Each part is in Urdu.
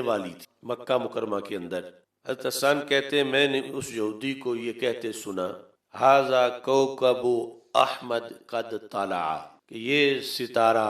والی تھی مکہ مکرمہ کے اندر۔ حضرت حسان کہتے ہیں میں نے اس یہودی کو یہ کہتے سنا ھذا کوکب احمد قد طلع، کہ یہ ستارہ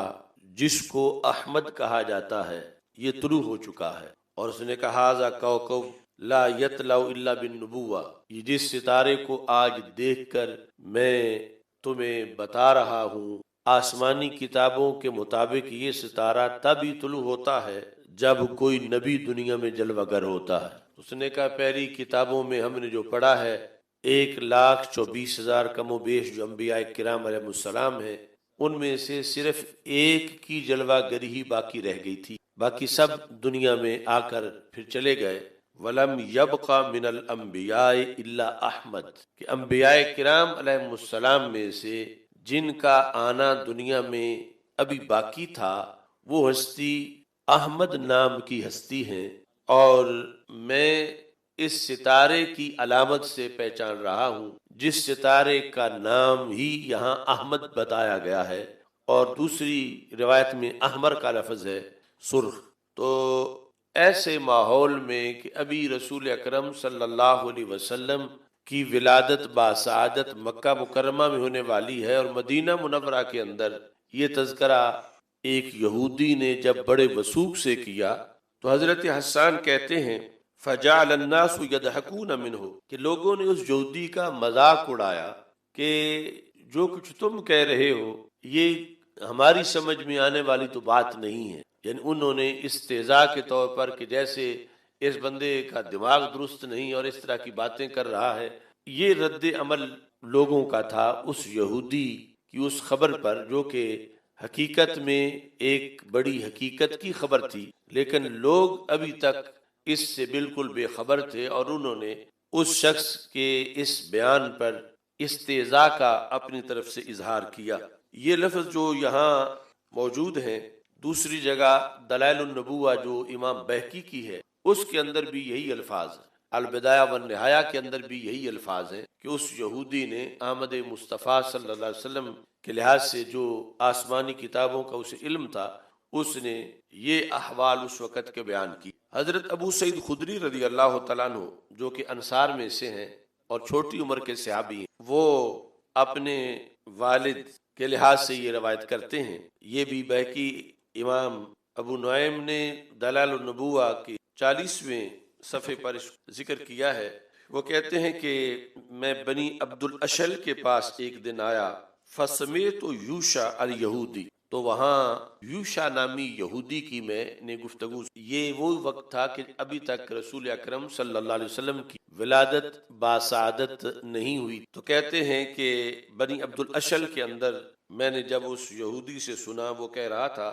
جس کو احمد کہا جاتا ہے یہ طلوع ہو چکا ہے۔ اور اس نے کہا ھذا کوکب لا یطلع الا بالنبوہ، یہ جس ستارے کو آج دیکھ کر میں تمہیں بتا رہا ہوں آسمانی کتابوں کے مطابق یہ ستارہ تب ہی طلوع ہوتا ہے جب کوئی نبی دنیا میں جلوہ گر ہوتا ہے۔ اس نے کہا پہلی کتابوں میں ہم نے جو پڑھا ہے 1,24,000 کم و بیش جو انبیاء کرام علیہ السلام ہیں، ان میں سے صرف ایک کی جلوہ گری ہی باقی رہ گئی تھی، باقی سب دنیا میں آ کر پھر چلے گئے۔ وَلَمْ يَبْقَ مِنَ الْأَنْبِيَاءِ إِلَّا أَحْمد، کہ انبیاء کرام علیہ السلام میں سے جن کا آنا دنیا میں ابھی باقی تھا وہ ہستی احمد نام کی ہستی ہیں، اور میں اس ستارے کی علامت سے پہچان رہا ہوں جس ستارے کا نام ہی یہاں احمد بتایا گیا ہے، اور دوسری روایت میں احمر کا لفظ ہے، سرخ۔ تو ایسے ماحول میں کہ ابھی رسول اکرم صلی اللہ علیہ وسلم کی ولادت باسعادت مکہ مکرمہ میں ہونے والی ہے، اور مدینہ منورہ کے اندر یہ تذکرہ ایک یہودی نے جب بڑے وثوق سے کیا تو حضرت حسان کہتے ہیں فجعل الناس يضحكون منه، کہ لوگوں نے اس یہودی کا مذاق اڑایا کہ جو کچھ تم کہہ رہے ہو یہ ہماری سمجھ میں آنے والی تو بات نہیں ہے، یعنی انہوں نے استہزاء کے طور پر کہ جیسے اس بندے کا دماغ درست نہیں اور اس طرح کی باتیں کر رہا ہے، یہ رد عمل لوگوں کا تھا اس یہودی کی اس خبر پر، جو کہ حقیقت میں ایک بڑی حقیقت کی خبر تھی، لیکن لوگ ابھی تک اس سے بالکل بے خبر تھے، اور انہوں نے اس شخص کے اس بیان پر استہزاء کا اپنی طرف سے اظہار کیا۔ یہ لفظ جو یہاں موجود ہیں، دوسری جگہ دلائل النبوہ جو امام بہقی کی ہے اس کے اندر بھی یہی الفاظ ہیں، البدایہ والنہایہ کے اندر بھی یہی الفاظ ہیں کہ اس یہودی نے احمد مصطفیٰ صلی اللہ علیہ وسلم کے لحاظ سے جو آسمانی کتابوں کا اسے علم تھا، اس نے یہ احوال اس وقت کے بیان کی۔ حضرت ابو سعید خدری رضی اللہ تعالیٰ عنہ جو کہ انصار میں سے ہیں اور چھوٹی عمر کے صحابی ہیں، وہ اپنے والد کے لحاظ سے یہ روایت کرتے ہیں۔ یہ بھی بہقی امام ابو نعیم نے دلائل النبوہ کے 40ویں صفحے پر ذکر کیا ہے۔ وہ کہتے ہیں کہ میں بنی عبد الاشل کے پاس ایک دن آیا فسمیت یوشا الیہودی، تو وہاں یوشا نامی یہودی کی میں نے گفتگو، یہ وہ وقت تھا کہ ابھی تک رسول اکرم صلی اللہ علیہ وسلم کی ولادت باسعادت نہیں ہوئی۔ تو کہتے ہیں کہ بنی عبد الاشل کے اندر میں نے جب اس یہودی سے سنا، وہ کہہ رہا تھا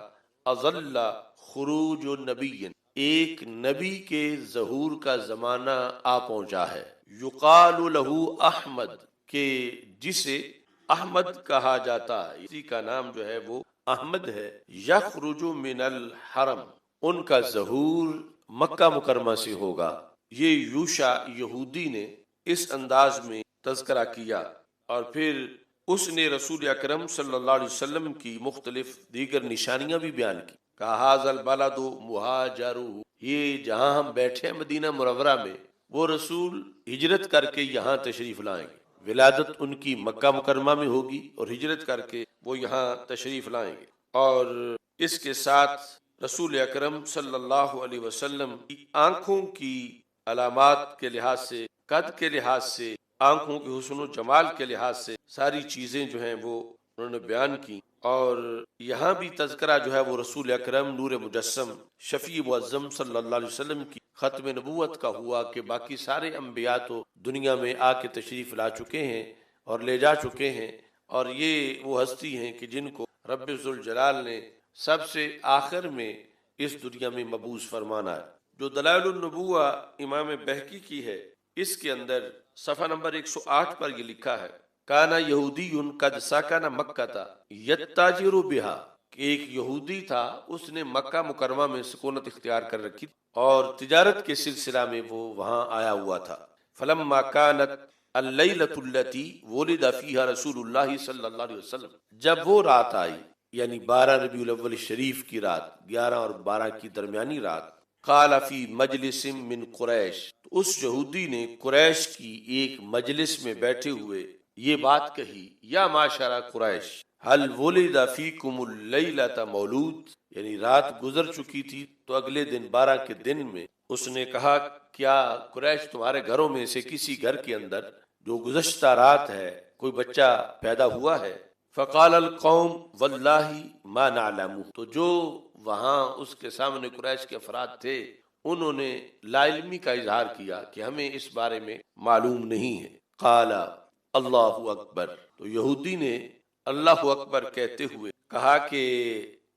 اظل خروج نبی، ایک نبی کے ظہور کا زمانہ آ پہنچا ہے، یقال لہ احمد، کہ جسے احمد کہا جاتا ہے، اسی کا نام جو ہے وہ احمد ہے، یخرج من الحرم، ان کا ظہور مکہ مکرمہ سے ہوگا۔ یہ یوشا یہودی نے اس انداز میں تذکرہ کیا، اور پھر اس نے رسول اکرم صلی اللہ علیہ وسلم کی مختلف دیگر نشانیاں بھی بیان کی۔ کہا ھذا البلد مہاجرہ، یہ جہاں ہم بیٹھے ہیں مدینہ منورہ میں، وہ رسول ہجرت کر کے یہاں تشریف لائیں گے، ولادت ان کی مکہ مکرمہ میں ہوگی اور ہجرت کر کے وہ یہاں تشریف لائیں گے۔ اور اس کے ساتھ رسول اکرم صلی اللہ علیہ وسلم کی آنکھوں کی علامات کے لحاظ سے، قد کے لحاظ سے، آنکھوں کے حسن و جمال کے لحاظ سے ساری چیزیں جو ہیں وہ انہوں نے بیان کی۔ اور یہاں بھی تذکرہ جو ہے وہ رسول اکرم نور مجسم شفیع معظم صلی اللہ علیہ وسلم کی ختم نبوت کا ہوا کہ باقی سارے انبیاء تو دنیا میں آ کے تشریف لا چکے ہیں اور لے جا چکے ہیں، اور یہ وہ ہستی ہیں کہ جن کو رب ذوالجلال نے سب سے آخر میں اس دنیا میں مبعوث فرمانا ہے۔ جو دلائل النبوہ امام بہقی کی ہے، اس کے اندر صفحہ نمبر 108 پر یہ لکھا ہے کانا یہودی قد سکن مکہ یتاجر بہا، کہ ایک یہودی تھا، اس نے مکہ مکرمہ میں سکونت اختیار کر رکھی اور تجارت کے سلسلہ میں وہ وہاں آیا ہوا تھا۔ فلما كانت اللیلۃ التي ولد فیہا رسول اللہ صلی اللہ علیہ وسلم، جب وہ رات آئی، یعنی 12 ربیع الاول شریف کی رات، 11 اور 12 کی درمیانی رات، قال فی مجلس من قریش، تو اس یہودی نے قریش کی ایک مجلس میں بیٹھے ہوئے یہ بات کہی، یا معشر قریش هل ولد فیکم اللیلۃ مولود، یعنی رات گزر چکی تھی تو اگلے دن 12 کے دن میں اس نے کہا کیا قریش تمہارے گھروں میں سے کسی گھر کے اندر جو گزشتہ رات ہے کوئی بچہ پیدا ہوا ہے؟ فقال القوم واللہ ما نعلم، تو جو وہاں اس کے سامنے قریش کے افراد تھے انہوں نے لا علمی کا اظہار کیا کہ ہمیں اس بارے میں معلوم نہیں ہے۔ قال اللہ اکبر، تو یہودی نے اللہ اکبر کہتے ہوئے کہا کہ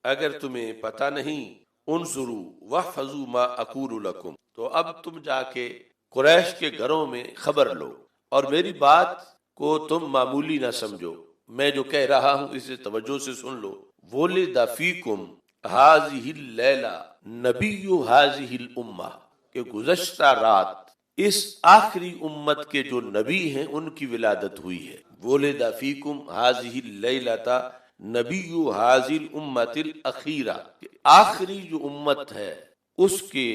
اگر تمہیں پتہ نہیں، انظروا واحفظوا ما اقول لکم، تو اب تم جا کے قریش کے گھروں میں خبر لو اور میری بات کو تم معمولی نہ سمجھو، میں جو کہہ رہا ہوں اسے توجہ سے سن لو۔ ولد فیکم ہذہ اللیلہ نبی ہذہ الامہ، کہ گزشتہ رات اس آخری امت کے جو نبی ہیں ان کی ولادت ہوئی ہے۔ ولد فیکم ہذہ اللیلۃ نبی ہذہ الامۃ الاخیرہ، کہ آخری جو امت ہے اس کے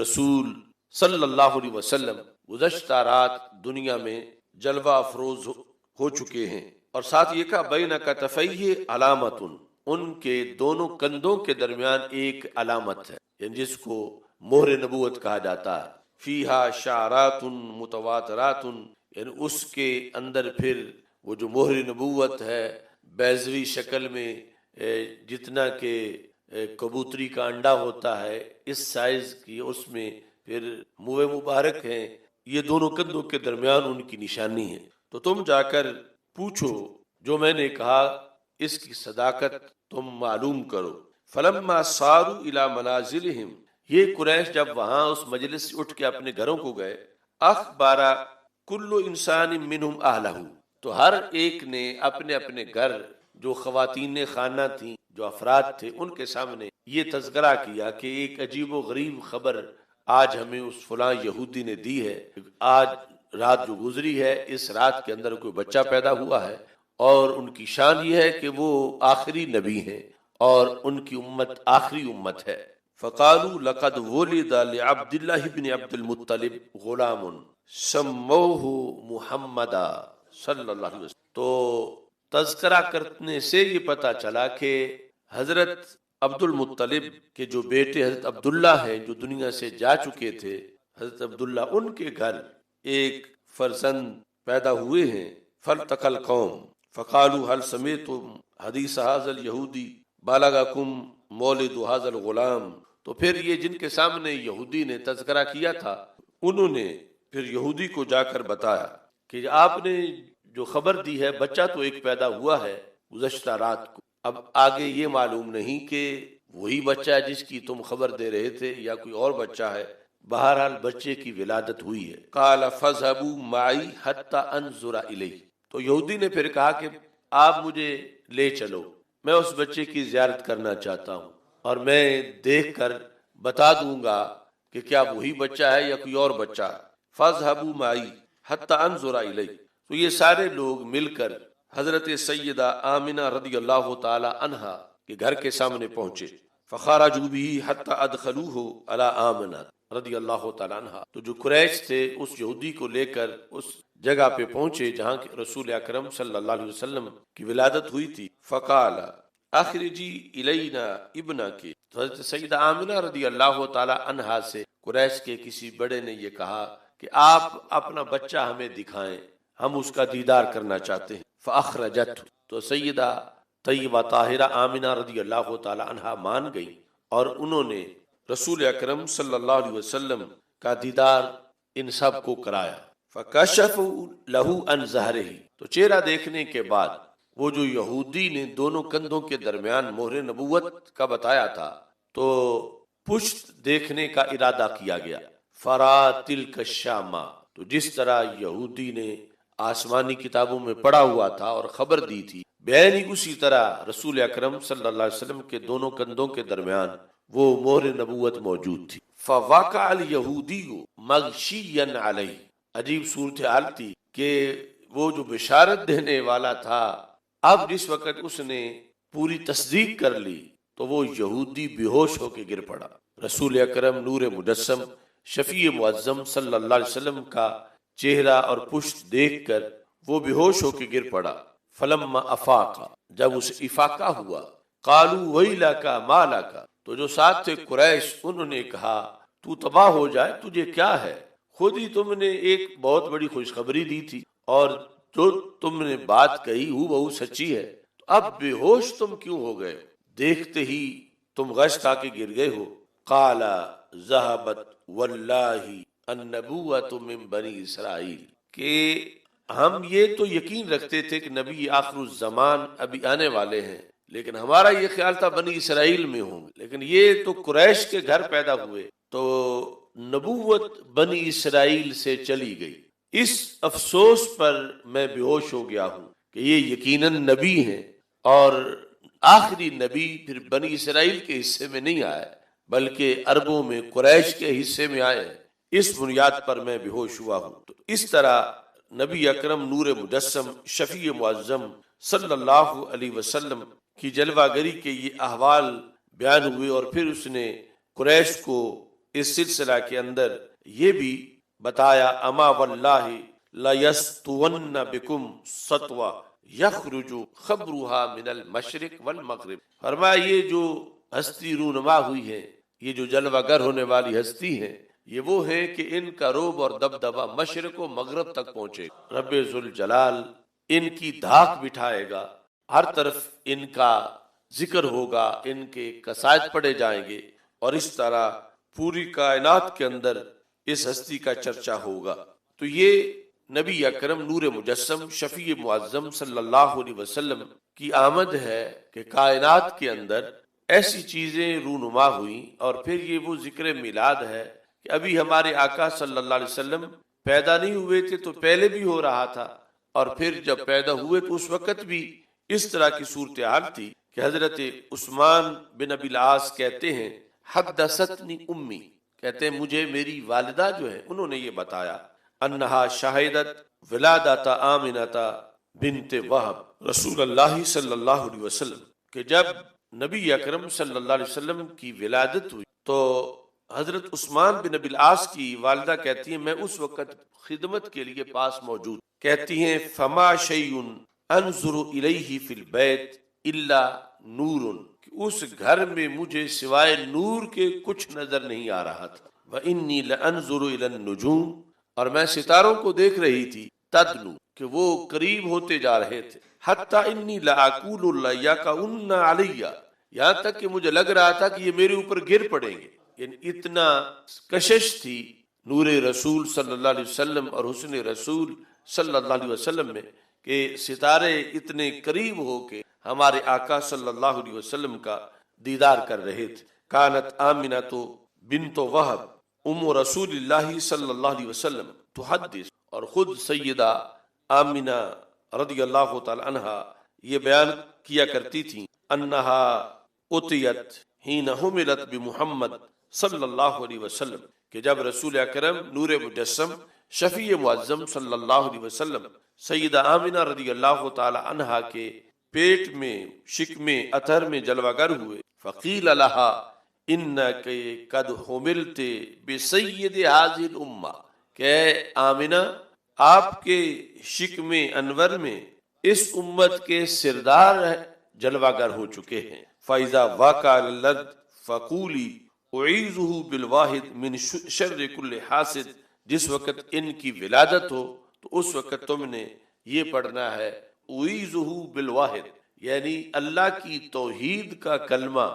رسول صلی اللہ علیہ وسلم گزشتہ رات دنیا میں جلوہ افروز ہو چکے ہیں۔ اور ساتھ یہ کہا بین کتفیہ علامت، ان کے دونوں کندھوں کے درمیان ایک علامت ہے، یعنی جس کو مہر نبوت کہا جاتا ہے۔ فیہا شعرات متواترات، یعنی اس کے اندر پھر وہ جو مہر نبوت ہے بیضوی شکل میں جتنا کہ کبوتری کا انڈا ہوتا ہے اس سائز کی، اس میں پھر منہ مبارک ہیں، یہ دونوں کندھوں کے درمیان ان کی نشانی ہے۔ تو تم جا کر پوچھو جو میں نے کہا اس کی صداقت تم معلوم کرو۔ فلما صاروا الی منازلہم، یہ قریش جب وہاں اس مجلس سے اٹھ کے اپنے گھروں کو گئے، اخبار کل انسان منہم اہلہ، تو ہر ایک نے اپنے اپنے گھر جو خواتین خانہ تھیں، جو افراد تھے، ان کے سامنے یہ تذکرہ کیا کہ ایک عجیب و غریب خبر آج ہمیں اس فلاں یہودی نے دی ہے، آج رات جو گزری ہے اس رات کے اندر کوئی بچہ پیدا ہوا ہے، اور ان کی شان یہ ہے کہ وہ آخری نبی ہیں اور ان کی امت آخری امت ہے۔ فقالوا لقد ولد لعبد اللہ بن عبد المطلب غلام سموہ محمدا صلی اللہ علیہ وسلم، تو تذکرہ کرنے سے یہ پتہ چلا کہ حضرت عبد المطلب کے جو بیٹے حضرت عبداللہ ہیں جو دنیا سے جا چکے تھے، حضرت عبداللہ ان کے گھر ایک فرزند پیدا ہوئے ہیں۔ فالتقى القوم فقالوا هل سمعتم حدیث هذا اليہودی بلغکم مولد هذا الغلام، تو پھر یہ جن کے سامنے یہودی نے تذکرہ کیا تھا انہوں نے پھر یہودی کو جا کر بتایا کہ آپ نے جو خبر دی ہے بچہ تو ایک پیدا ہوا ہے گزشتہ رات کو، اب آگے یہ معلوم نہیں کہ وہی بچہ ہے جس کی تم خبر دے رہے تھے یا کوئی اور بچہ ہے، بہرحال بچے کی ولادت ہوئی ہے۔ قال فاذهبوا معي حتى انظر الیہ، تو یہودی نے پھر کہا کہ آپ مجھے لے چلو، میں اس بچے کی زیارت کرنا چاہتا ہوں اور میں دیکھ کر بتا دوں گا کہ کیا وہی بچہ ہے یا کوئی اور بچہ ہے۔ فاذهبوا معي حتى انظر الیہ، تو یہ سارے لوگ مل کر حضرت سیدہ آمنہ رضی اللہ تعالی عنہا کے گھر کے سامنے پہنچے۔ فخرجوا به حتى ادخلوه على آمنہ رضی اللہ تعالیٰ عنہ، تو جو قریش تھے اس یہودی کو لے کر اس جگہ پہ پہنچے جہاں کہ رسول اکرم صلی اللہ علیہ وسلم کی ولادت ہوئی تھی۔ فقال اخرجی الینا ابنک، تو حضرت سیدہ آمنہ رضی اللہ تعالیٰ عنہ سے قریش کے کسی بڑے نے یہ کہا کہ آپ اپنا بچہ ہمیں دکھائیں، ہم اس کا دیدار کرنا چاہتے ہیں۔ فاخرجت، تو سیدہ طیبہ طاہرہ آمنہ رضی اللہ تعالیٰ عنہ مان گئی اور انہوں نے رسول اکرم صلی اللہ علیہ وسلم کا دیدار ان سب کو کرایا۔ فکشفوا لہ عن ظہرہ، تو چہرہ دیکھنے کے بعد وہ جو یہودی نے دونوں کندھوں کے درمیان مہر نبوت کا بتایا تھا تو پشت دیکھنے کا ارادہ کیا گیا۔ فرا تلک الشامہ، تو جس طرح یہودی نے آسمانی کتابوں میں پڑھا ہوا تھا اور خبر دی تھی، بیانی اسی طرح رسول اکرم صلی اللہ علیہ وسلم کے دونوں کندھوں کے درمیان وہ مہر نبوت موجود تھی۔ فواقع الیہودی مغشیا علیہ، عجیب صورتحال تھی کہ وہ جو بشارت دینے والا تھا اب جس وقت اس نے پوری تصدیق کر لی تو وہ یہودی بے ہوش ہو کے گر پڑا۔ رسول اکرم نور مجسم شفیع معظم صلی اللہ علیہ وسلم کا چہرہ اور پشت دیکھ کر وہ بے ہوش ہو کے گر پڑا۔ فلما افاق، جب اسے افاقہ ہوا، قالوا ویلک ما لک، تو جو ساتھ تھے قریش انہوں نے کہا تو تباہ ہو جائے، تجھے کیا ہے؟ خود ہی تم نے ایک بہت بڑی خوشخبری دی تھی اور جو تم نے بات کہی ہو بہو سچی ہے، تو اب بے ہوش تم کیوں ہو گئے؟ دیکھتے ہی تم غش کھا کے گر گئے ہو۔ قال ذهبت واللہ النبوۃ من بنی اسرائیل، کہ ہم یہ تو یقین رکھتے تھے کہ نبی آخر الزمان ابھی آنے والے ہیں، لیکن ہمارا یہ خیال تھا بنی اسرائیل میں ہوں گے، لیکن یہ تو قریش کے گھر پیدا ہوئے، تو نبوت بنی اسرائیل سے چلی گئی۔ اس افسوس پر میں بے ہوش ہو گیا ہوں کہ یہ یقیناً نبی ہیں، اور آخری نبی پھر بنی اسرائیل کے حصے میں نہیں آئے بلکہ عربوں میں قریش کے حصے میں آئے، اس بنیاد پر میں بے ہوش ہوا ہوں۔ تو اس طرح نبی اکرم نور مجسم شفیع معظم صلی اللہ علیہ وسلم کی جلوہ گری کے یہ احوال بیان ہوئے، اور پھر اس نے قریش کو اس سلسلہ کے اندر یہ بھی بتایا اما واللہ لا یستون بکم سطوہ یخرج خبرها من المشرق والمغرب، فرمایا یہ جو ہستی رونما ہوئی ہے، یہ جو جلوہ گر ہونے والی ہستی ہے، یہ وہ ہے کہ ان کا روب اور دبدبہ مشرق و مغرب تک پہنچے۔ رب ذوالجلال ان کی دھاک بٹھائے گا، ہر طرف ان کا ذکر ہوگا، ان کے قصائد پڑھے جائیں گے، اور اس طرح پوری کائنات کے اندر اس ہستی کا چرچا ہوگا۔ تو یہ نبی اکرم نور مجسم شفیع معظم صلی اللہ علیہ وسلم کی آمد ہے کہ کائنات کے اندر ایسی چیزیں رونما ہوئیں، اور پھر یہ وہ ذکر میلاد ہے کہ ابھی ہمارے آقا صلی اللہ علیہ وسلم پیدا نہیں ہوئے تھے تو پہلے بھی ہو رہا تھا، اور پھر جب پیدا ہوئے تو اس وقت بھی اس طرح کی صورتحال تھی کہ حضرت عثمان بن ابی العاص کہتے ہیں حدثتنی امی، کہتے ہیں مجھے میری والدہ جو ہے انہوں نے یہ بتایا انہا شاہدت ولادت آمنہ بنت وہب رسول اللہ صلی اللہ علیہ وسلم، کہ جب نبی اکرم صلی اللہ علیہ وسلم کی ولادت ہوئی تو حضرت عثمان بن ابی العاص کی والدہ کہتی ہیں میں اس وقت خدمت کے لیے پاس موجود، کہتی ہیں فما شیء انظر الیہ فی البیت الا نور، کہ اس گھر میں مجھے سوائے نور کے کچھ نظر نہیں آ رہا تھا، وانی لانظر الی النجوم، اور میں ستاروں کو دیکھ رہی تھی، تدنو، کہ وہ قریب ہوتے جا رہے تھے، حتی انی لاقول لیکن علی، یہاں تک کہ مجھے لگ رہا تھا کہ یہ میرے اوپر گر پڑیں گے، یعنی اتنا کشش تھی نور رسول صلی اللہ علیہ وسلم اور حسن رسول صلی اللہ علیہ وسلم میں کہ ستارے اتنے قریب ہو کے ہمارے آقا صلی اللہ علیہ وسلم کا دیدار کر رہے تھے۔ کانت آمنہ تو بنت وہب ام رسول اللہ صلی اللہ علیہ وسلم تحدث، اور خود سیدہ آمنہ رضی اللہ تعالی عنہا یہ بیان کیا کرتی تھیں انہا اتیت حین حملت بمحمد صلی اللہ علیہ وسلم، کہ جب رسول اکرم نور مجسم شفیع معظم صلی اللہ علیہ وسلم سیدہ آمنہ رضی اللہ تعالی عنہا کے پیٹ میں شکم اطہر میں جلوہ گر ہوئے، فقیل لہا انک قد حملت بسید ہذہ الامہ، کہ آمنہ آپ کے شکم انور میں اس امت کے سردار جلوہ گر ہو چکے ہیں، فَإِذَا وَقَعَ الْلَدْ فَقُولِي اعیذہ بالواحد من شر کل حاسد، جس وقت ان کی ولادت ہو تو اس وقت تم نے یہ پڑھنا ہے اعیذہ بالواحد، یعنی اللہ کی توحید کا کلمہ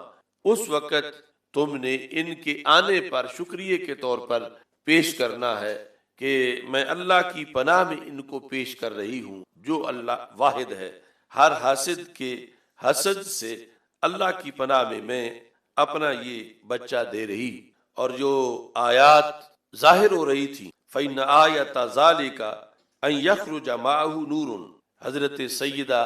اس وقت تم نے ان کے آنے پر شکریہ کے طور پر پیش کرنا ہے کہ میں اللہ کی پناہ میں ان کو پیش کر رہی ہوں، جو اللہ واحد ہے، ہر حاسد کے حسد سے اللہ کی پناہ میں اپنا یہ بچہ دے رہی، اور جو آیات ظاہر ہو رہی تھی فَإِنَّ آیَةَ ذَلِكَ أَن يَخْرُجَ مَعَهُ نُورٌ، حضرت سیدہ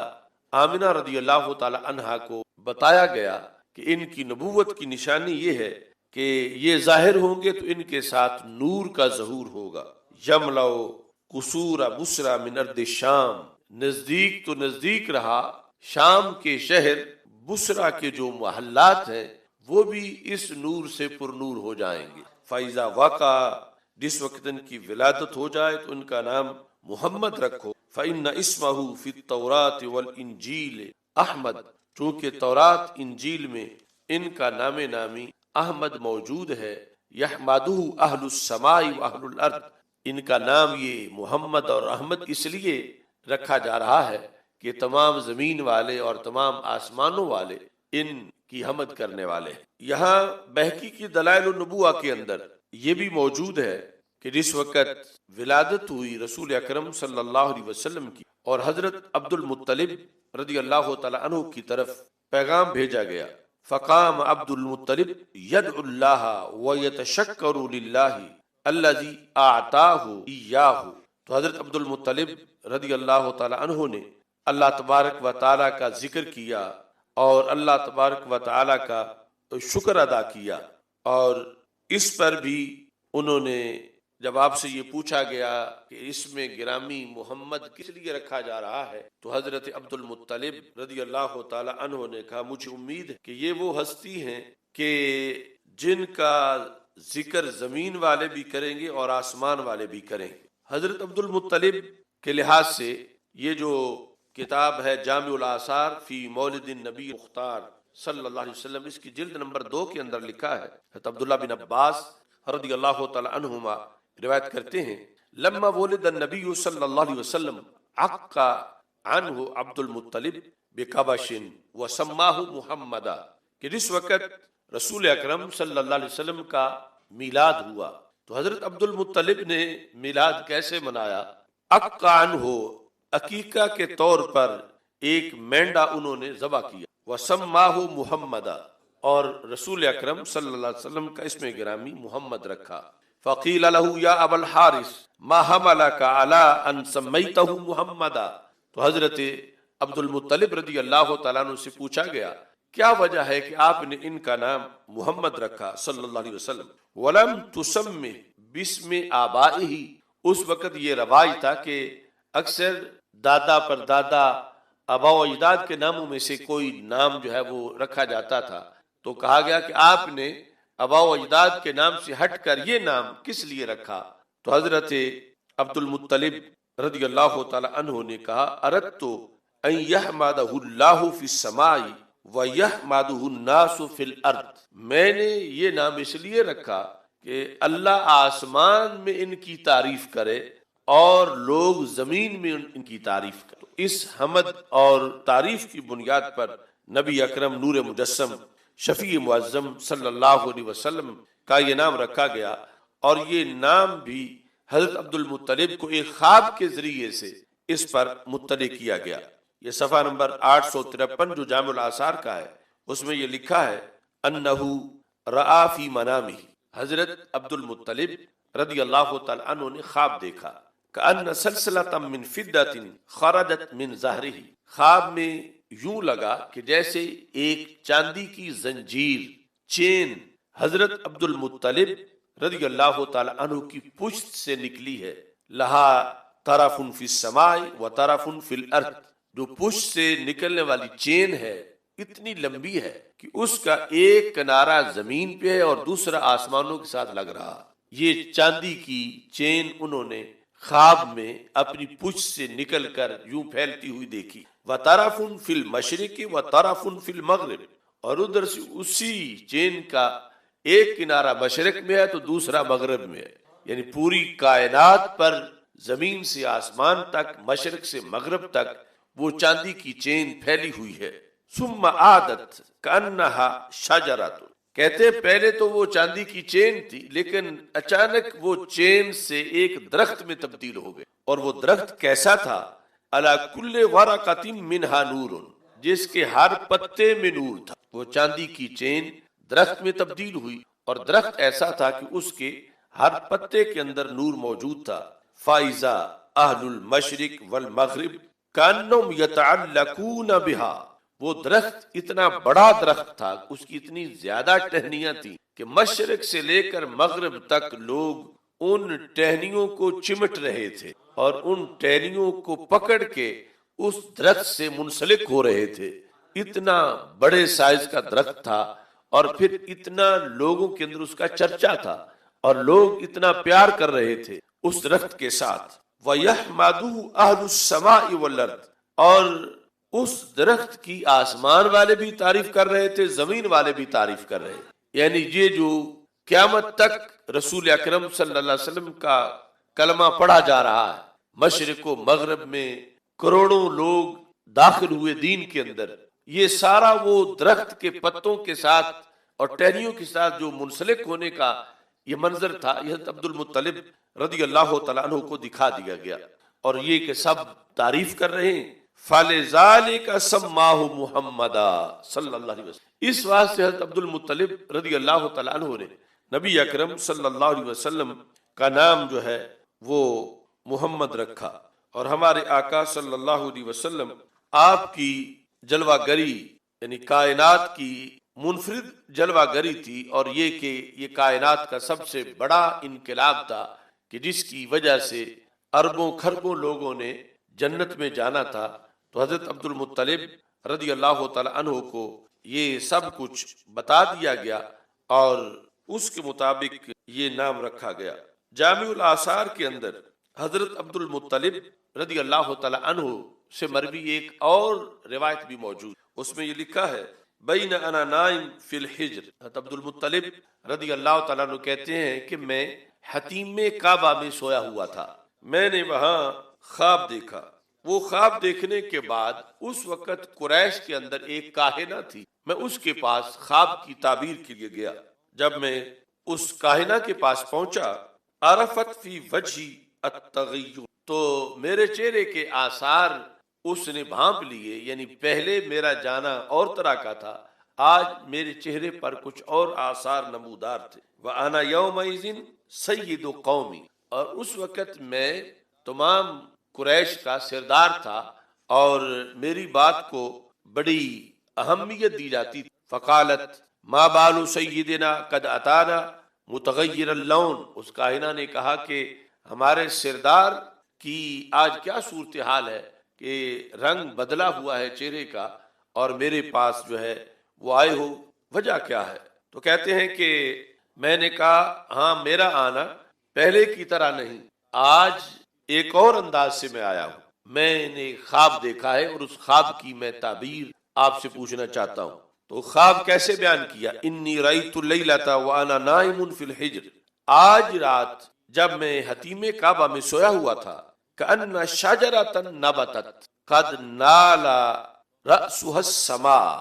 آمنہ رضی اللہ تعالی عنہا کو بتایا گیا کہ ان کی نبوت کی نشانی یہ ہے کہ یہ ظاہر ہوں گے تو ان کے ساتھ نور کا ظہور ہوگا۔ یملأ قصور بصرى من ارض الشام، نزدیک تو نزدیک رہا شام کے شہر بصرہ کے جو محلات ہیں وہ بھی اس نور سے پر نور ہو جائیں گے. فائزہ واقع، جس وقت ان کی ولادت ہو جائے تو ان کا نام محمد رکھو. فإن اسمہ فی التوراۃ والانجیل احمد، چونکہ تورات انجیل میں ان کا نام نامی احمد موجود ہے. یحمدہ اہل السماء واہل الارض، ان کا نام یہ محمد اور احمد اس لیے رکھا جا رہا ہے کہ تمام زمین والے اور تمام آسمانوں والے ان کی حمد کرنے والے ہیں. یہاں بہقی کی دلائل النبوہ کے اندر یہ بھی موجود ہے کہ جس وقت ولادت ہوئی رسول اکرم صلی اللہ علیہ وسلم کی اور حضرت عبد المطلب رضی اللہ تعالی عنہ کی طرف پیغام بھیجا گیا. فقام عبد المطلب یدعو اللہ ویتشکر للہ الذی اعطاہ ایاہ، تو حضرت عبد المطلب رضی اللہ تعالی عنہ نے اللہ تبارک و تعالی کا ذکر کیا اور اللہ تبارک و تعالی کا شکر ادا کیا. اور اس پر بھی انہوں نے جب آپ سے یہ پوچھا گیا کہ اس میں گرامی محمد کس لیے رکھا جا رہا ہے تو حضرت عبد المطلب رضی اللہ تعالی عنہ نے کہا مجھے امید ہے کہ یہ وہ ہستی ہیں کہ جن کا ذکر زمین والے بھی کریں گے اور آسمان والے بھی کریں گے. حضرت عبد المطلب کے لحاظ سے یہ جو کتاب ہے جامع الاثار فی مولد النبی مختار صلی اللہ علیہ وسلم، اس کی جلد نمبر 2 کے اندر لکھا ہے. حضرت عبداللہ بن عباس رضی اللہ تعالی عنہما روایت کرتے ہیں لما ولد النبی صلی اللہ علیہ وسلم عق عنہ عبد المطلب بکبش وسماہ محمدا، کہ جس وقت رسول اکرم صلی اللہ علیہ وسلم کا میلاد ہوا تو حضرت عبد المطلب نے میلاد کیسے منایا؟ عق عنہ، عقیقہ کے طور پر ایک مینڈا انہوں نے ذبح کیا. وسماہ محمدا، اور رسول اکرم صلی اللہ علیہ وسلم کا اسم گرامی محمد رکھا. فقیل له یا ابا الحارث ما حملک علی ان سمیتہ محمدا، تو حضرت عبد المطلب رضی اللہ تعالیٰ عنہ سے پوچھا گیا کیا وجہ ہے کہ آپ نے ان کا نام محمد رکھا صلی اللہ علیہ وسلم. ولم تسمہ باسم آبائہ، اس وقت یہ رواج تھا کہ اکثر دادا پر دادا آبا و اجداد کے ناموں میں سے کوئی نام جو ہے وہ رکھا جاتا تھا، تو کہا گیا کہ آپ نے آبا و اجداد کے نام سے ہٹ کر یہ نام کس لیے رکھا؟ تو حضرت عبد المطلب رضی اللہ تعالی عنہ نے کہا اردت ان یحمدہ اللہ فی السماء ویحمدہ الناس فی الارض، میں نے یہ نام اس لیے رکھا کہ اللہ آسمان میں ان کی تعریف کرے اور لوگ زمین میں ان کی تعریف کرے. اس حمد اور تعریف کی بنیاد پر نبی اکرم نور مجسم شفیع معظم صلی اللہ علیہ وسلم کا یہ نام رکھا گیا. اور یہ نام بھی حضرت عبد المطلب کو ایک خواب کے ذریعے سے اس پر مطلع کیا گیا. یہ صفحہ نمبر 853 جو جامع الاثار کا ہے اس میں یہ لکھا ہے انہ رآ فی منامہ، حضرت عبد المطلب رضی اللہ تعالی عنہ نے خواب دیکھا کأن سلسلۃ من فضۃ خرجت من ظہرہ، خواب میں یوں لگا کہ جیسے ایک چاندی کی زنجیر چین حضرت عبد المطلب رضی اللہ تعالی عنہ کی پشت سے نکلی ہے. لہا طرف فی السماء و طرف فی الارض، جو پشت سے نکلنے والی چین ہے اتنی لمبی ہے کہ اس کا ایک کنارہ زمین پہ ہے اور دوسرا آسمانوں کے ساتھ لگ رہا. یہ چاندی کی چین انہوں نے خواب میں اپنی پشت سے نکل کر یوں پھیلتی ہوئی دیکھی. وَطَرَفٌ فِي الْمَشْرِقِ وَطَرَفٌ فِي الْمَغْرِبِ، اور ادھر سے اسی چین کا ایک کنارہ مشرق میں ہے تو دوسرا مغرب میں ہے. یعنی پوری کائنات پر زمین سے آسمان تک، مشرق سے مغرب تک وہ چاندی کی چین پھیلی ہوئی ہے. ثُمَّ عَادَتْ كَأَنَّهَا شَجَرَةٌ، کہتے پہلے تو وہ چاندی کی چین تھی لیکن اچانک وہ چین سے ایک درخت میں تبدیل ہو گئے. اور وہ درخت کیسا تھا؟ علی کل ورقۃ منہا نور، جس کے ہر پتے میں نور تھا. وہ چاندی کی چین درخت میں تبدیل ہوئی اور درخت ایسا تھا کہ اس کے ہر پتے کے اندر نور موجود تھا. فائزا اہل المشرق والمغرب کانہم یتعلقون بہا، وہ درخت اتنا بڑا درخت تھا، اس کی اتنی زیادہ ٹہنیاں تھیں کہ مشرق سے لے کر مغرب تک لوگ ان ٹہنیوں کو چمٹ رہے تھے اور ان ٹہنیوں کو پکڑ کے اس درخت سے منسلک ہو رہے تھے. اتنا بڑے سائز کا درخت تھا اور پھر اتنا لوگوں کے اندر اس کا چرچا تھا اور لوگ اتنا پیار کر رہے تھے اس درخت کے ساتھ. وَيَحْمَدُهُ أَهْلُ السَّمَاءِ وَالْأَرْضِ، اور اس درخت کی آسمان والے بھی تعریف کر رہے تھے، زمین والے بھی تعریف کر رہے تھے. یعنی یہ جو قیامت تک رسول اکرم صلی اللہ علیہ وسلم کا کلمہ پڑھا جا رہا ہے، مشرق و مغرب میں کروڑوں لوگ داخل ہوئے دین کے اندر، یہ سارا وہ درخت کے پتوں کے ساتھ اور ٹہنیوں کے ساتھ جو منسلک ہونے کا یہ منظر تھا، یہ حضرت عبد المطلب رضی اللہ تعالیٰ عنہ کو دکھا دیا گیا. اور یہ کہ سب تعریف کر رہے ہیں. فَلِذَالِكَ سَمَّاهُ مُحَمَّدًا صلی اللہ علیہ وسلم، اس واسطے حضرت عبد المطلب رضی اللہ تعالیٰ عنہ نے نبی اکرم صلی اللہ علیہ وسلم کا نام جو ہے وہ محمد رکھا. اور ہمارے آقا صلی اللہ علیہ وسلم آپ کی جلوہ گری یعنی کائنات کی منفرد جلوہ گری تھی، اور یہ کہ یہ کائنات کا سب سے بڑا انقلاب تھا کہ جس کی وجہ سے اربوں کھربوں لوگوں نے جنت میں جانا تھا. تو حضرت عبد المطلب رضی اللہ تعالی عنہ کو یہ سب کچھ بتا دیا گیا اور اس کے مطابق یہ نام رکھا گیا. جامع الاثار کے اندر حضرت عبد المطلب رضی اللہ تعالی عنہ سے مروی ایک اور روایت بھی موجود، اس میں یہ لکھا ہے بین انا نائم فی الحجر. حضرت عبد المطلب رضی اللہ تعالیٰ عنہ کہتے ہیں کہ میں حتیم میں کعبہ میں سویا ہوا تھا، میں نے وہاں خواب دیکھا. وہ خواب دیکھنے کے بعد اس وقت قریش کے اندر ایک کاہنہ تھی، میں اس کے پاس خواب کی تعبیر کے لیے گیا. جب میں اس کاہنہ کے پاس پہنچا، عرفت فی وجہی التغیر، تو میرے چہرے کے آثار اس نے بھانپ لیے. یعنی پہلے میرا جانا اور طرح کا تھا، آج میرے چہرے پر کچھ اور آثار نمودار تھے. وَأَنَا يَوْمَئِذٍ سَيِّدُ قَوْمِ، اور اس وقت میں تمام قریش کا سردار تھا اور میری بات کو بڑی اہمیت دی جاتی تھی. فقالت ما بال سیدنا قد اتانا متغیر اللون، اس کاہنہ نے کہا کہ ہمارے سردار کی آج کیا صورتحال ہے کہ رنگ بدلا ہوا ہے چہرے کا اور میرے پاس جو ہے وہ آئے ہو، وجہ کیا ہے؟ تو کہتے ہیں کہ میں نے کہا ہاں میرا آنا پہلے کی طرح نہیں، آج ایک اور انداز سے میں آیا ہوں. میں نے خواب دیکھا ہے اور اس خواب کی میں تعبیر آپ سے پوچھنا چاہتا ہوں. تو خواب کیسے بیان کیا؟ انی رأیت اللیلۃ وانا نائم فی الحجر، آج رات جب میں حتیم کعبہ میں سویا ہوا تھا، کأن شجرۃ نبتت قد نال رأسها السماء،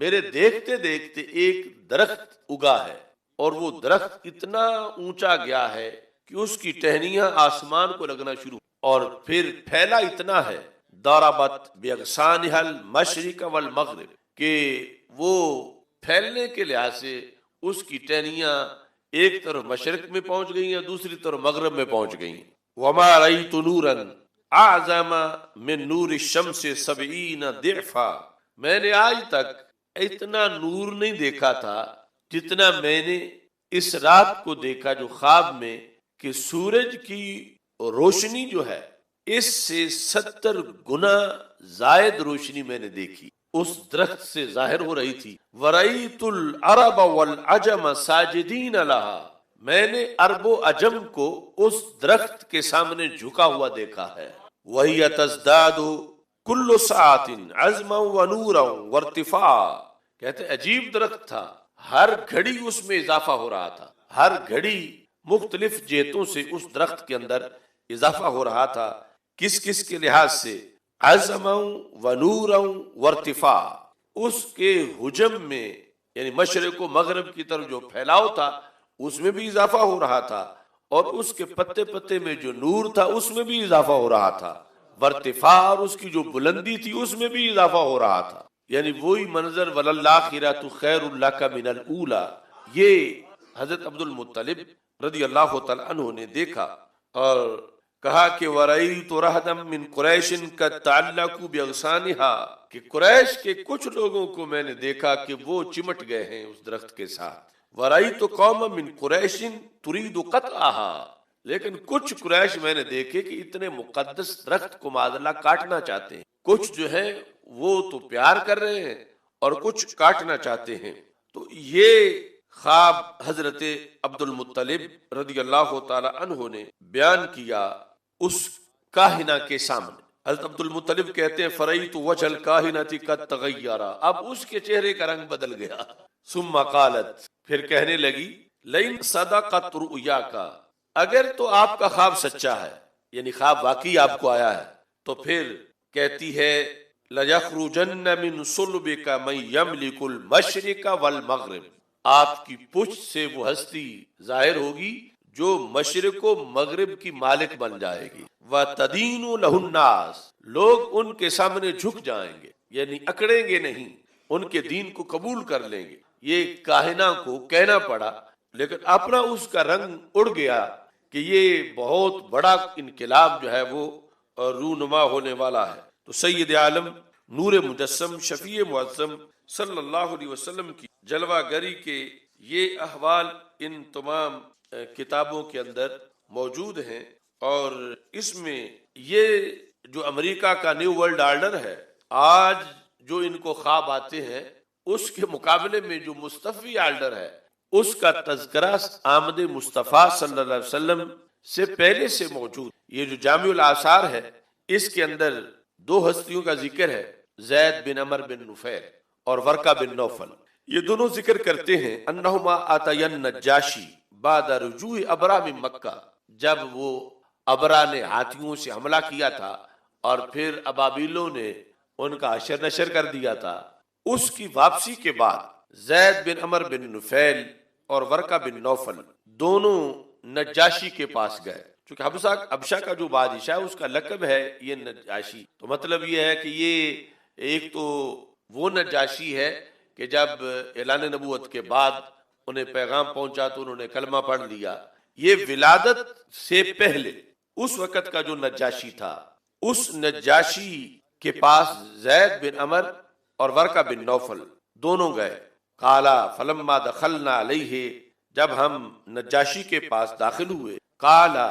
میرے دیکھتے دیکھتے ایک درخت اگا ہے اور وہ درخت اتنا اونچا گیا ہے کہ اس کی ٹہنیاں آسمان کو لگنا شروع اور پھر پھیلا اتنا ہے، ضربت باغصانها المشرق والمغرب، کہ وہ پھیلنے کے لحاظ سے اس کی ٹہنیاں ایک طرف مشرق میں پہنچ گئی ہیں، دوسری طرف مغرب میں پہنچ گئی ہیں. وما رأيت نورا اعظم من نور الشمس 70 ضعفا، میں نے آج تک اتنا نور نہیں دیکھا تھا جتنا میں نے اس رات کو دیکھا جو خواب میں، کہ سورج کی روشنی جو ہے اس سے 70 گنا زائد روشنی میں نے دیکھی، اس درخت سے ظاہر ہو رہی تھی. وَرَأَيْتُ الْعَرَبَ وَالْعَجَمَ سَاجِدِينَ لَهَا، میں نے عرب و عجم کو اس درخت کے سامنے جھکا ہوا دیکھا ہے. وَهِيَ تَزْدَادُ كُلُّ سَاعَةٍ عَزْمًا وَنُورًا وَارْتِفَاعًا، کہتے عجیب درخت تھا، ہر گھڑی اس میں اضافہ ہو رہا تھا، ہر گھڑی مختلف جہتوں سے اس درخت کے اندر اضافہ ہو رہا تھا. کس کس کے لحاظ سے؟ عزما ونورا وارتفاع، اس کے حجم میں یعنی مشرق و مغرب کی طرف جو پھیلاؤ تھا اس میں بھی اضافہ ہو رہا تھا، اور اس کے پتے پتے میں جو نور تھا اس میں بھی اضافہ ہو رہا تھا. وارتفاع، اور اس کی جو بلندی تھی اس میں بھی اضافہ ہو رہا تھا. یعنی وہی منظر وللآخرۃ خیر لک من الاولی، یہ حضرت عبد المطلب رضی اللہ تعالی عنہ نے دیکھا اور کہا کہ وَرَأَيْتُ رَهْدًا مِّن قُرَيْشٍ قَدْ تَعَلَّقُوا بِأَغْصَانِهَا، کہ قریش کے کچھ لوگوں کو میں نے دیکھا کہ وہ چمٹ گئے ہیں اس درخت کے ساتھ. وَرَأَيْتُ قَوْمًا مِّن قُرَيْشٍ تُرِيدُ قَطْعَهَا، لیکن کچھ قریش میں نے دیکھے کہ اتنے مقدس درخت کو معاذ اللہ کاٹنا چاہتے ہیں. کچھ جو ہے وہ تو پیار کر رہے ہیں اور کچھ کاٹنا چاہتے ہیں. تو یہ خواب حضرت عبد المطلب رضی اللہ تعالی عنہ نے بیان کیا اس کاہنہ کے سامنے. حضرت عبد المطلب کہتے ہیں فرأیت وجہ الکاہنۃ قد تغیر، اب اس کے چہرے کا رنگ بدل گیا. ثم قالت، پھر کہنے لگی لئن صدقت رؤیاک، اگر تو آپ کا خواب سچا ہے، یعنی خواب واقعی آپ کو آیا ہے، تو پھر کہتی ہے لَيَخْرُجَنَّ مِن صُلْبِكَ مَن يَمْلِكُ الْمَشْرِقَ وَالْمَغْرِبَ، آپ کی پشت سے وہ ہستی ظاہر ہوگی جو مشرق و مغرب کی مالک بن جائے گی. وَتَدِينُ لَهُ النَّاسُ، لوگ ان کے سامنے جھک جائیں گے، یعنی اکڑیں گے نہیں، ان کے دین کو قبول کر لیں گے. یہ کاہنہ کو کہنا پڑا، لیکن اپنا اس کا رنگ اڑ گیا کہ یہ بہت بڑا انقلاب جو ہے وہ رونما ہونے والا ہے. تو سید عالم نور مجسم شفیع معظم صلی اللہ علیہ وسلم کی جلوہ گری کے یہ احوال ان تمام کتابوں کے اندر موجود ہیں. اور اس میں یہ جو امریکہ کا نیو ورلڈ آرڈر ہے، آج جو ان کو خواب آتے ہیں، اس کے مقابلے میں جو مصطفی آرڈر ہے اس کا تذکرہ آمد مصطفیٰ صلی اللہ علیہ وسلم سے پہلے سے موجود. یہ جو جامع الاثار ہے اس کے اندر دو ہستیوں کا ذکر ہے، زید بن عمر بن نفیل اور ورقہ بن نوفل. یہ دونوں ذکر کرتے ہیں انہما آتیا النجاشی بعد رجوع ابرا من مکہ، جب وہ ابرا نے ہاتھیوں سے حملہ کیا تھا اور پھر ابابیلوں نے ان کا حشر نشر کر دیا تھا، اس کی واپسی کے بعد زید بن عمر بن نفیل اور ورقہ بن نوفل دونوں نجاشی کے پاس گئے. چونکہ حبشہ کا جو بادشاہ اس کا لقب ہے یہ نجاشی، تو مطلب یہ ہے کہ یہ ایک تو وہ نجاشی ہے کہ جب اعلان نبوت کے بعد انہیں پیغام پہنچا تو انہوں نے کلمہ پڑھ لیا. یہ ولادت سے پہلے اس وقت کا جو نجاشی تھا، اس نجاشی کے پاس زید بن عمر اور ورقہ بن نوفل دونوں گئے. قالا فلما دخلنا علیہ، جب ہم نجاشی کے پاس داخل ہوئے، قالا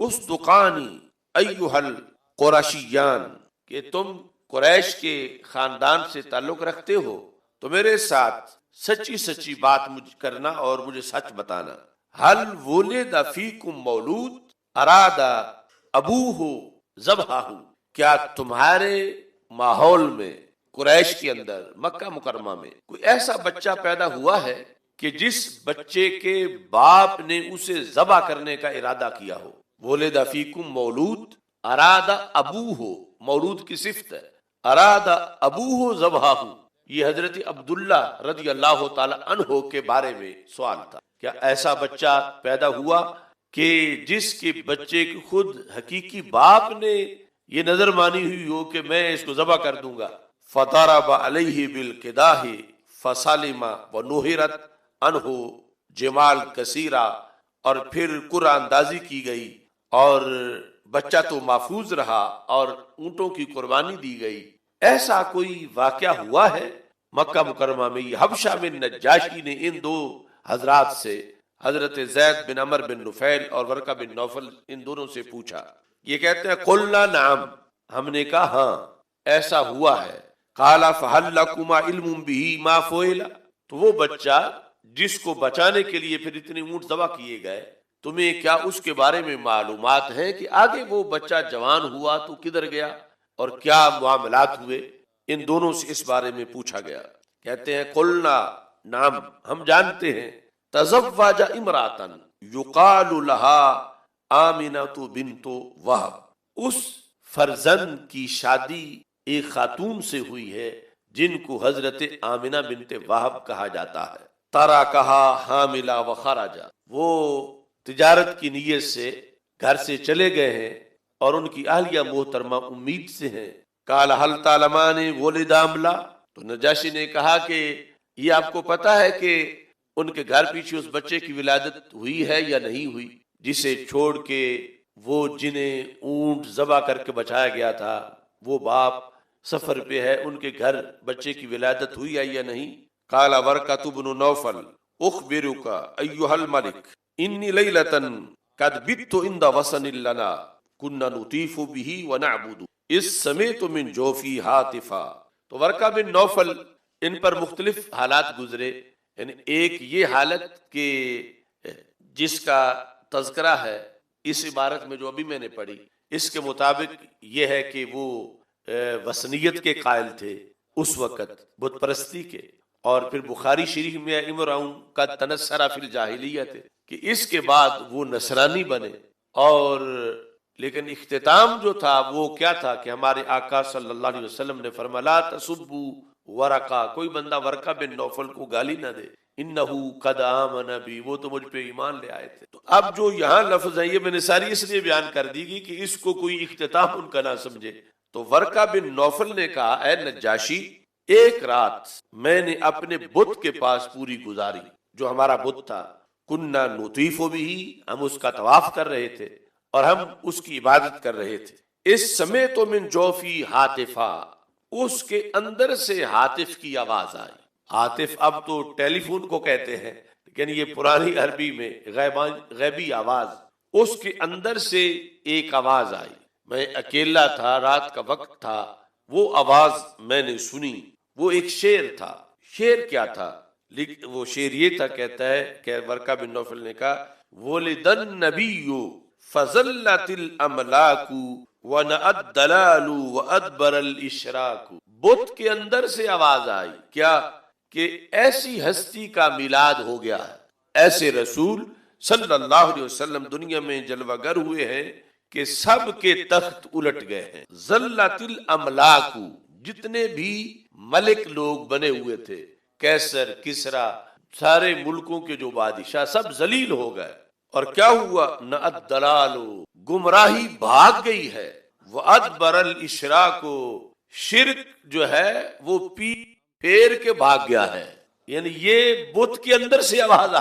اصدقانی ایھا القرشیان، کہ تم قریش کے خاندان سے تعلق رکھتے ہو تو میرے ساتھ سچی سچی بات مجھ کرنا اور مجھے سچ بتانا. حل ولد فیکم مولود اراد ابوہ ذبحہ، کیا تمہارے ماحول میں قریش کے اندر مکہ مکرمہ میں کوئی ایسا بچہ پیدا ہوا ہے کہ جس بچے کے باپ نے اسے ذبح کرنے کا ارادہ کیا ہو؟ ولد فیکم مولود اراد ابوہ، مولود کی صفت ہے، اراد ابوہ ذبحہ. یہ حضرت عبداللہ رضی اللہ تعالی عنہ کے بارے میں سوال تھا، کیا ایسا بچہ پیدا ہوا کہ جس کے بچے کی خود حقیقی باپ نے یہ نظر مانی ہوئی ہو کہ میں اس کو ذبح کر دوں گا. فضرب علیہ بالقداح فسلم ونہرت عنہ جمال کثیرہ، اور پھر قرآن اندازی کی گئی اور بچہ تو محفوظ رہا اور اونٹوں کی قربانی دی گئی. ایسا کوئی واقعہ ہوا ہے مکہ مکرمہ میں؟ یہ حبشہ میں نجاشی نے ان دو حضرات سے، حضرت زید بن عمر بن نفیل اور ورقہ بن نوفل، ان دونوں سے پوچھا. یہ کہتے ہیں قلنا نعم، ہم نے کہا ہاں ایسا ہوا ہے. قال فهل لكما علم به ما فعل، تو وہ بچہ جس کو بچانے کے لیے پھر اتنے اونٹ ذبح کیے گئے، تمہیں کیا اس کے بارے میں معلومات ہیں کہ آگے وہ بچہ جوان ہوا تو کدھر گیا اور کیا معاملات ہوئے؟ ان دونوں سے اس بارے میں پوچھا گیا. کہتے ہیں قلنا نعم، ہم جانتے ہیں. تزوج امرأة یقال لها آمنة بنت وہب، اس فرزند کی شادی ایک خاتون سے ہوئی ہے جن کو حضرت آمنہ بنت وہب کہا جاتا ہے. ترکھا حاملہ وخرج، وہ تجارت کی نیت سے گھر سے چلے گئے ہیں اور ان کی اہلیہ محترمہ امید سے ہیں. قال هل تعلمان ولد ام لا، تو نجاشی نے کہا کہ یہ آپ کو پتا ہے کہ ان کے گھر پیچھے اس بچے کی ولادت ہوئی ہے یا نہیں ہوئی، جسے چھوڑ کے وہ جنہیں اونٹ ذبح کر کے بچایا گیا تھا، وہ باپ سفر پہ ہے، ان کے گھر بچے کی ولادت ہوئی ہے یا نہیں؟ قال ورقۃ بن نوفل اخبرک ایھا الملک انی لیلۃ قد بت عند وصن لنا كنا نطیف به ونعبد اذ سمعت من جوفی ہاتفا. تو ورقہ بن نوفل، ان پر مختلف حالات گزرے. یعنی ایک یہ حالت کہ جس کا تذکرہ ہے اس عبارت میں جو ابھی میں نے پڑھی، اس کے مطابق یہ ہے کہ وہ وثنیت کے قائل تھے اس وقت، بت پرستی کے، اور پھر بخاری شریف میں امرؤن کا تنصر فی الجاہلیت ہے کہ اس کے بعد وہ نصرانی بنے، اور لیکن اختتام جو تھا وہ کیا تھا کہ ہمارے آقا صلی اللہ علیہ وسلم نے فرمایا لا تسبوا ورقا، کوئی بندہ ورقا بن نوفل کو گالی نہ دے، انہو قد آمن بی، وہ تو مجھ پہ ایمان لے آئے تھے۔ تو اب جو یہاں لفظ ہے یہ میں نے ساری اس لیے بیان کر دی گی کہ اس کو کوئی اختتام ان کا نہ سمجھے۔ تو ورقا بن نوفل نے کہا اے نجاشی، ایک رات میں نے اپنے بت کے پاس پوری گزاری، جو ہمارا بت تھا، کننا نطیف بھی، ہم اس کا طواف کر رہے تھے اور ہم اس کی عبادت کر رہے تھے۔ اس سمیت من جوفی ہاتفا، اس کے اندر سے ہاتف کی آواز آئی۔ ہاتف اب تو ٹیلی فون کو کہتے ہیں، لیکن یہ پرانی عربی میں غیبی آواز، اس کے اندر سے ایک آواز آئی۔ میں اکیلا تھا، رات کا وقت تھا، وہ آواز میں نے سنی، وہ ایک شعر تھا۔ شعر کیا تھا؟ وہ شعر یہ تھا، کہتا ہے کہ ورقہ بن نوفل نے کہا وَلِدَ النَّبِيُّ فَظَلَّتِ الْأَمْلَاكُ وَنَأَ الدَّلَالُ وَأَدْبَرَ الْإِشْرَاكُ، بت کے اندر سے آواز آئی کیا کہ ایسی ہستی کا میلاد ہو گیا ہے، ایسے رسول صلی اللہ علیہ وسلم دنیا میں جلوہ گر ہوئے ہیں کہ سب کے تخت الٹ گئے ہیں۔ ذلت الاملاک، جتنے بھی ملک لوگ بنے ہوئے تھے، کیسر، کسرا، سارے ملکوں کے جو بادشاہ، سب ذلیل ہو گئے۔ اور کیا ہوا؟ نہ الدلال، گمراہی بھاگ گئی ہے، وادبر الاشراک، شرک جو ہے وہ پیر کے بھاگ گیا ہے۔ یعنی یہ بت کے اندر سے آواز